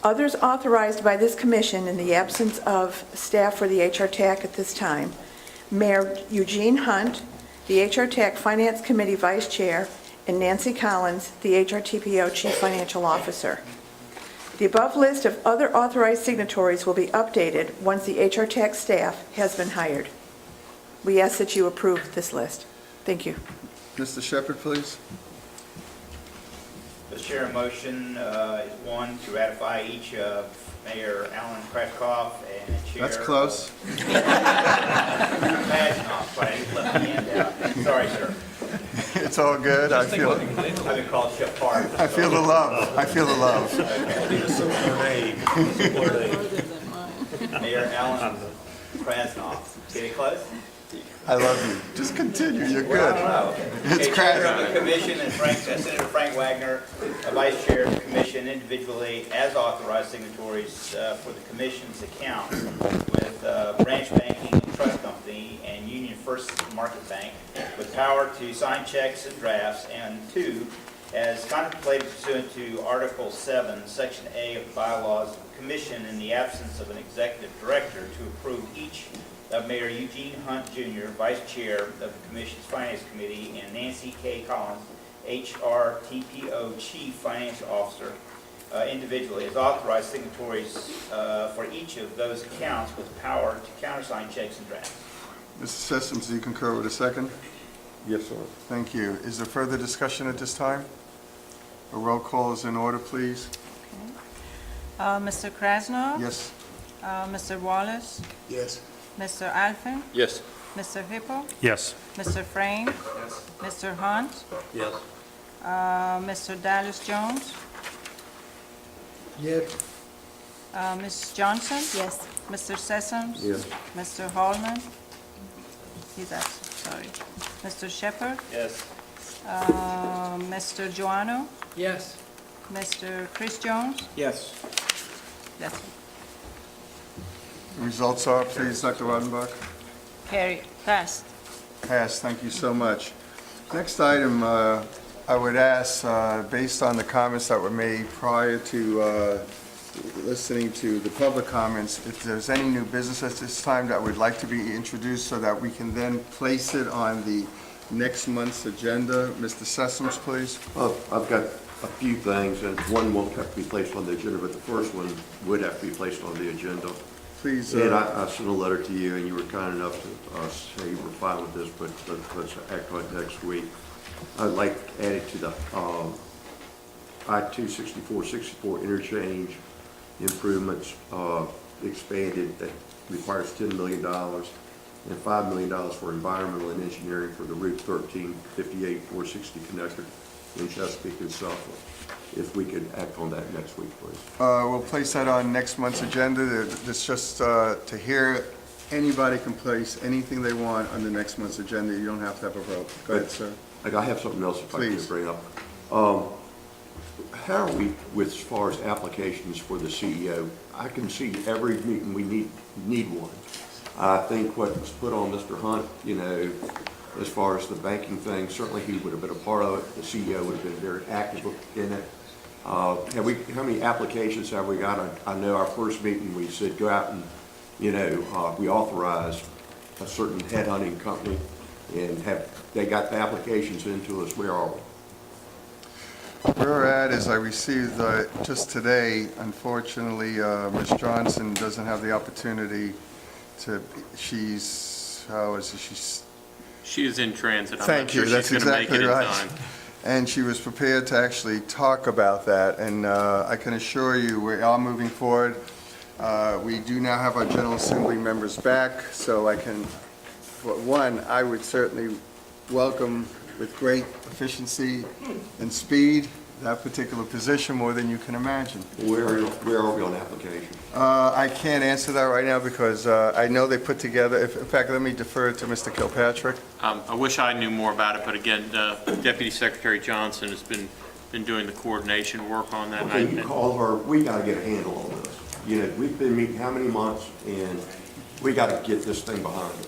Others authorized by this commission in the absence of staff for the Hrtac at this time: Mayor Eugene Hunt, the Hrtac Finance Committee Vice Chair, and Nancy Collins, the HRTPO Chief Financial Officer. The above list of other authorized signatories will be updated once the Hrtac staff has been hired. We ask that you approve this list. Thank you. Mr. Shepherd, please. Mr. Chair, a motion is one, to ratify each of Mayor Alan Krasnoff and Chair... That's close. Krasnoff, but I didn't let the end out. Sorry, sir. It's all good. I feel I've been called Chef Park. I feel the love. I feel the love. Mayor Alan Krasnoff. Get it close? I love you. Just continue. You're good. It's Chair of crazy. the commission and Senator Frank Wagner, Vice Chair of the commission, individually as authorized signatories for the commission's account with Branch Banking and Trust Company and Union First Market Bank, with power to sign checks and drafts, and two, as contemplated pursuant to Article 7, Section A of the bylaws of the commission, in the absence of an executive director, to approve each of Mayor Eugene Hunt Jr., Vice Chair of the Commission's Finance Committee, and Nancy K. Collins, HRTPO Chief Financial Officer, individually as authorized signatories for each of those accounts, with power to countersign checks and drafts. Mr. Sessoms, do you concur with a second? Yes, sir. Thank you. Is there further discussion at this time? A roll call is in order, please. Mr. Krasnoff? Yes. Mr. Wallace? Yes. Mr. Alphen? Yes. Mr. Hippel? Yes. Mr. Frame? Yes. Mr. Hunt? Yes. Mr. Dallas Jones? Yes. Ms. Johnson? Yes. Mr. Sessoms? Yes. Mr. Holman? He's absent, sorry. Mr. Shepherd? Yes. Mr. Joanno? Yes. Mr. Chris Jones? Yes. That's it. Results are, please, Dr. Rodenbach. Carried, passed. Passed. Thank you so much. Next item, I would ask, based on the comments that were made prior to listening to the public comments, if there's any new business at this time that would like to be introduced so that we can then place it on the next month's agenda. Mr. Sessoms, please. I've got a few things, and one won't have to be placed on the agenda, but the first one would have to be placed on the agenda. Please. And I sent a letter to you, and you were kind enough to say you were fine with this, but let's act on it next week. I'd like added to the I-264-64 interchange improvements expanded, that requires $10 million and $5 million for environmental and engineering for the Route 1358-460 connector in Chesapeake and Suffolk. If we could act on that next week, please. We'll place that on next month's agenda. It's just to hear, anybody can place anything they want on the next month's agenda. You don't have to have a vote. Go ahead, sir. I have something else if I Please. could bring up. How are we with as far as applications for the CEO? I can see every meeting we need one. I think what was put on Mr. Hunt, as far as the banking thing, certainly he would have been a part of it. The CEO would have been very active in it. How many applications have we got? I know our first meeting we said go out and, we authorized a certain headhunting company, and they got the applications into us. Where are we? Where we're at is I received, just today, unfortunately, Ms. Johnson doesn't have the opportunity to, how is it, She is in transit. I'm Thank not sure you, that's she's going to make exactly it in right. time. And she was prepared to actually talk about that, and I can assure you, we are moving forward. We do now have our General Assembly members back, so I can, one, I would certainly welcome with great efficiency and speed that particular position more than you can imagine. Where are we on application? I can't answer that right now because I know they put together, in fact, let me defer to Mr. Kilpatrick. I wish I knew more about it, but again, Deputy Secretary Johnson has been doing the coordination work on that. Can you call her, we gotta get a handle on this. You know, we've been meeting how many months, and we gotta get this thing behind us.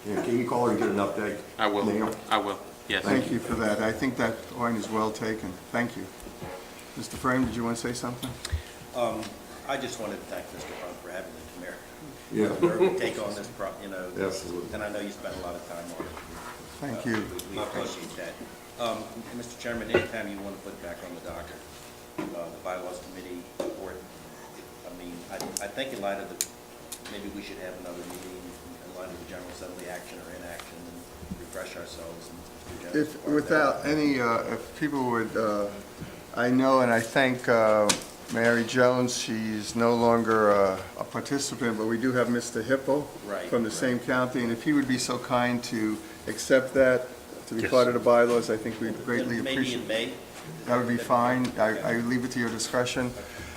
You know, can you call her and get an update? I will. Now? I will, yes. Thank you for that. I think that point is well taken. Thank you. Mr. Frame, did you want to say something? I just wanted to thank Mr. Hunt for having me come here. Yeah. For take on this, Absolutely. and I know you spent a lot of time on it. Thank you. We appreciate that. And Mr. Chairman, anytime you want to put back on the docket, the bylaws committee report, I mean, I think in light of the, maybe we should have another meeting in light of the General Assembly action or inaction and refresh ourselves. And If, without any, if people would, I know and I thank Mary Jones, she's no longer a participant, but we do have Mr. Hippo Right, from the right. same county, and if he would be so kind to accept that, to be part of the bylaws, I think we'd greatly maybe appreciate. in May. That would be fine. I leave it to your discretion.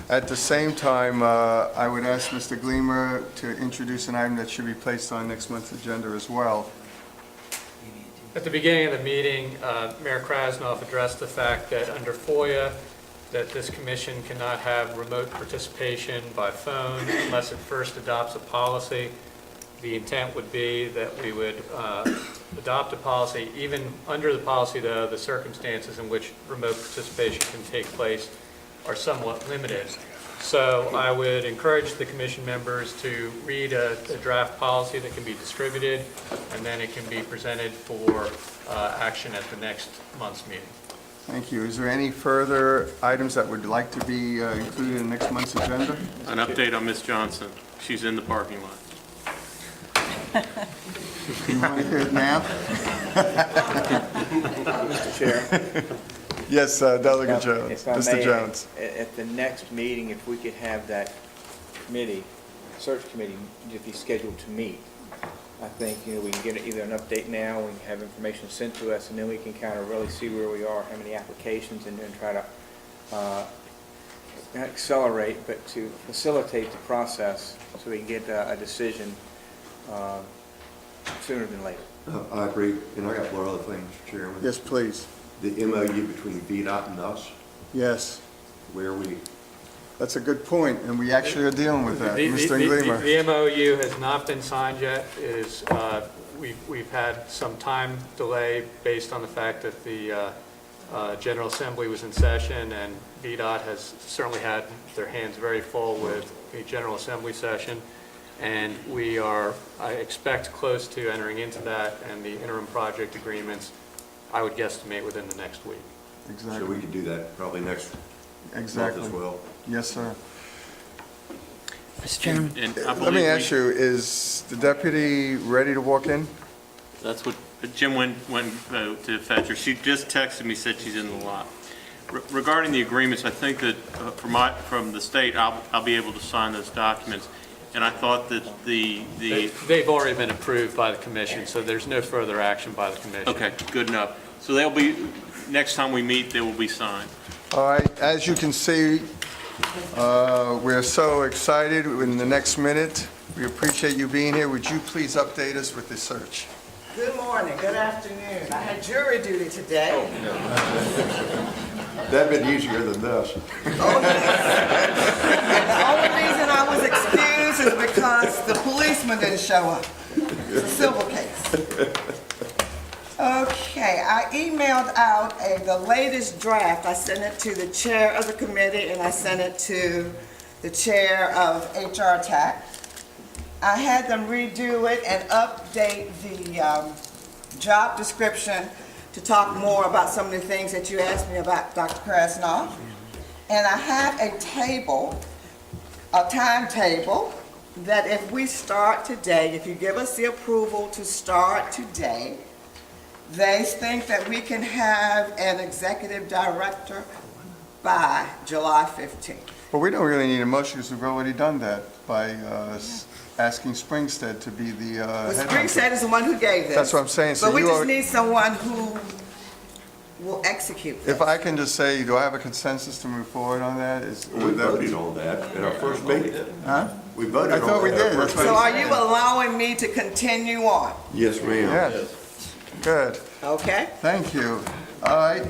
At the same time, I would ask Mr. Gleamer to introduce an item that should be placed on next month's agenda as well. At the beginning of the meeting, Mayor Krasnoff addressed the fact that under FOIA, that this commission cannot have remote participation by phone unless it first adopts a policy. The intent would be that we would adopt a policy, even under the policy, though, the circumstances in which remote participation can take place are somewhat limited. So I would encourage the commission members to read a draft policy that can be distributed, and then it can be presented for action at the next month's meeting. Thank you. Is there any further items that would like to be included in next month's agenda? An update on Ms. Johnson. She's in the parking lot. You want to hear it now? Mr. Chair. Yes, Delegate Jones, If I Mr. may, Jones. At the next meeting, if we could have that committee, search committee, to be scheduled to meet, I think, we can get either an update now, we can have information sent to us, and then we can kind of really see where we are, how many applications, and then try to not accelerate, but to facilitate the process so we can get a decision sooner than later. I agree, and I got one other thing, Mr. Chairman. Yes, please. The MOU between VDOT and us, Yes, where we, that's a good point, and we actually are dealing with that. Mr. Gleamer. The MOU has not been signed yet. It is, we've had some time delay based on the fact that the General Assembly was in session, and VDOT has certainly had their hands very full with the General Assembly session. And we are, I expect, close to entering into that, and the interim project agreements, I would guesstimate within the next week. so we Exactly, could do that probably next month exactly. as well. Yes, sir. Mr. Chairman? And I Let believe me ask you, is the deputy ready to walk in? That's what, Jim went to fetch her. She just texted me, said she's in the lot. Regarding the agreements, I think that from the state, I'll be able to sign those documents. And I thought that They've already been approved by the commission, so there's no further action by the commission. okay, good enough. So they'll be, next time we meet, they will be signed. All right, as you can see, we're so excited in the next minute. We appreciate you being here. Would you please update us with the search? Good morning, good afternoon. I had jury duty today. That'd been easier than this. And the only reason I was excused is because the policeman didn't show up. It's a civil case. Okay, I emailed out the latest draft. I sent it to the chair of the committee and I sent it to the chair of Hrtac. I had them redo it and update the job description to talk more about some of the things that you asked me about, Dr. Krasnoff. And I have a timetable, that if we start today, if you give us the approval to start today, they think that we can have an executive director by July 15th. But we don't really need a motion because we've already done that by asking Springstead to be the But head Springstead hunter. is the one who gave this. That's what I'm saying. So But we you just already- need someone who will execute this. If I can just say, do I have a consensus to move forward on that? We voted on that at our first meeting. Huh? We voted I on that. thought we at our did. That's first what So I'm are you saying. allowing me to continue on? Yes, ma'am. Yes. Good. Okay? Thank you. All right.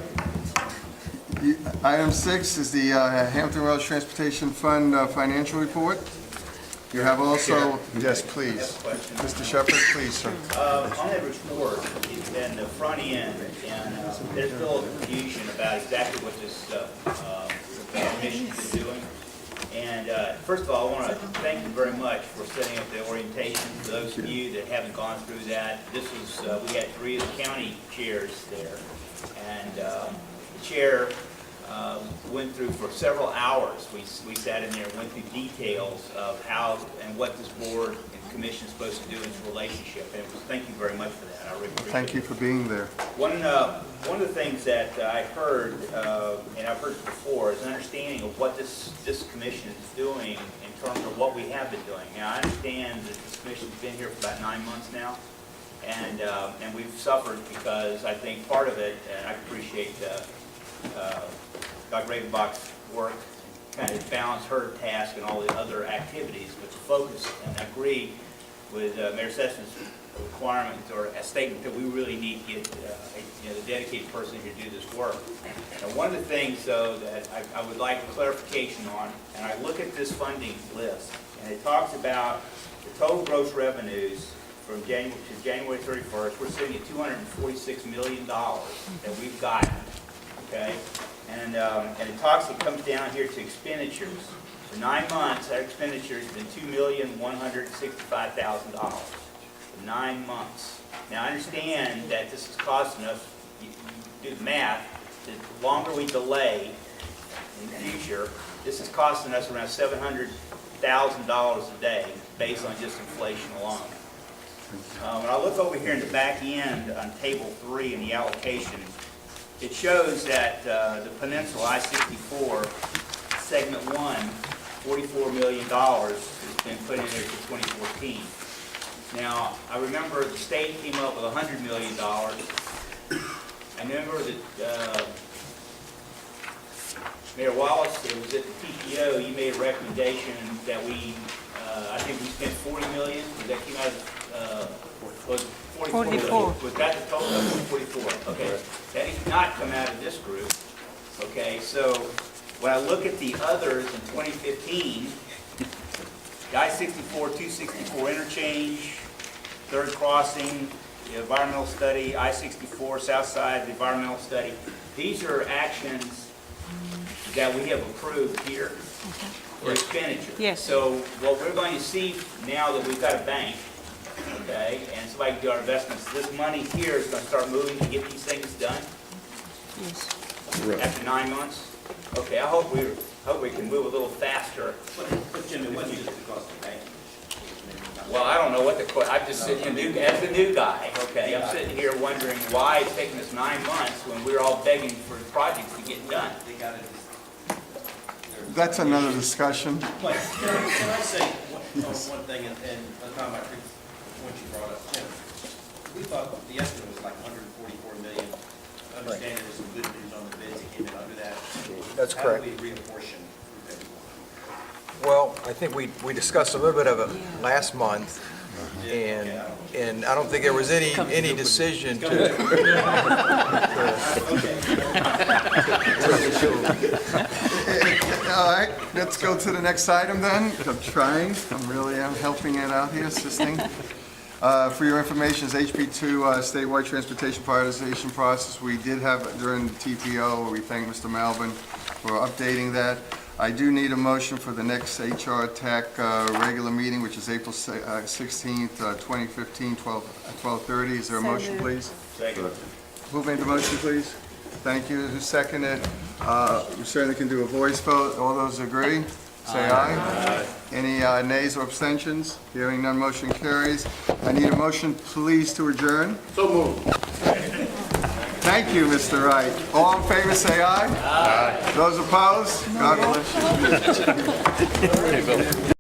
Item 6 is the Hampton Roads Transportation Fund financial report. You have also, yes, please. Mr. Shepherd, please, sir. On that report, it's been the front end, and there's still confusion about exactly what this commission is doing. And first of all, I want to thank you very much for setting up the orientation. For those of you that haven't gone through that, this was, we had 3 of the county chairs there. And the chair went through for several hours. We sat in there and went through details of how and what this board and commission is supposed to do in its relationship. And thank you very much for that. I really appreciate it. Thank you for being there. One of the things that I heard, and I've heard it before, is an understanding of what this commission is doing in terms of what we have been doing. Now, I understand that this commission's been here for about 9 months now, and we've suffered because I think part of it, and I appreciate Dr. Ravenbach's work, kind of balance her task and all the other activities, but to focus, and I agree with Mayor Sessions' requirement or a statement that we really need to get the dedicated person here to do this work. And one of the things, though, that I would like clarification on, and I look at this funding list, and it talks about the total gross revenues from January to January 31st, we're sitting at $246 million that we've gotten, okay? And it comes down here to expenditures. For 9 months, our expenditure has been $2,165,000 for 9 months. Now, I understand that this is costing us, you do the math, the longer we delay in the future, this is costing us around $700,000 a day based on just inflation alone. When I look over here in the back end on table 3 in the allocation, it shows that the Peninsula I-64 segment 1, $44 million has been put in there for 2014. Now, I remember the state came up with $100 million. I remember that Mayor Wallace, it was at the TPO, you made a recommendation that we, I think we spent $40 million. That came out of, was it 44 million? 44. Was that the total? 44, okay. That did not come out of this group, okay? So when I look at the others in 2015, the I-64, 264 interchange, third crossing, the environmental study, I-64 south side, the environmental study. These are actions that we have approved here for expenditure. Yes. So what we're going to see now that we've got a bank, okay, and somebody can do our investments, this money here is going to start moving to get these things done Yes. after 9 months. Okay, I hope we can move a little faster. But Jimmy, what is the cost of banking? Well, I don't know what I'm just sitting here, as the new guy, okay? I'm sitting here wondering why it's taking us 9 months when we're all begging for projects to get done. They got it. That's another discussion. Wait, can I say one thing, and Tom, I think what you brought up, Jim, we thought the estimate was like 144 million. Understanding there's some good news on the bids that came in under that. That's correct. How do we reapportion? Well, I think we discussed a little bit of it last month, and I don't think there was any decision to. All right, let's go to the next item then. I'm trying, I'm helping it out here, assisting. For your information, is HB2 statewide transportation prioritization process. We did have during the TPO, we thank Mr. Malvin for updating that. I do need a motion for the next Hrtac regular meeting, which is April 16th, 2015, 12:30. Is there a motion, please? Second. Who made the motion, please? Thank you. Who seconded? We certainly can do a voice vote. All those agree? Say aye. Any nays or abstentions? Hearing none, motion carries. I need a motion, please, to adjourn. So moved. Thank you, Mr. Wright. All in favor, say aye. Aye. Those opposed? God bless you.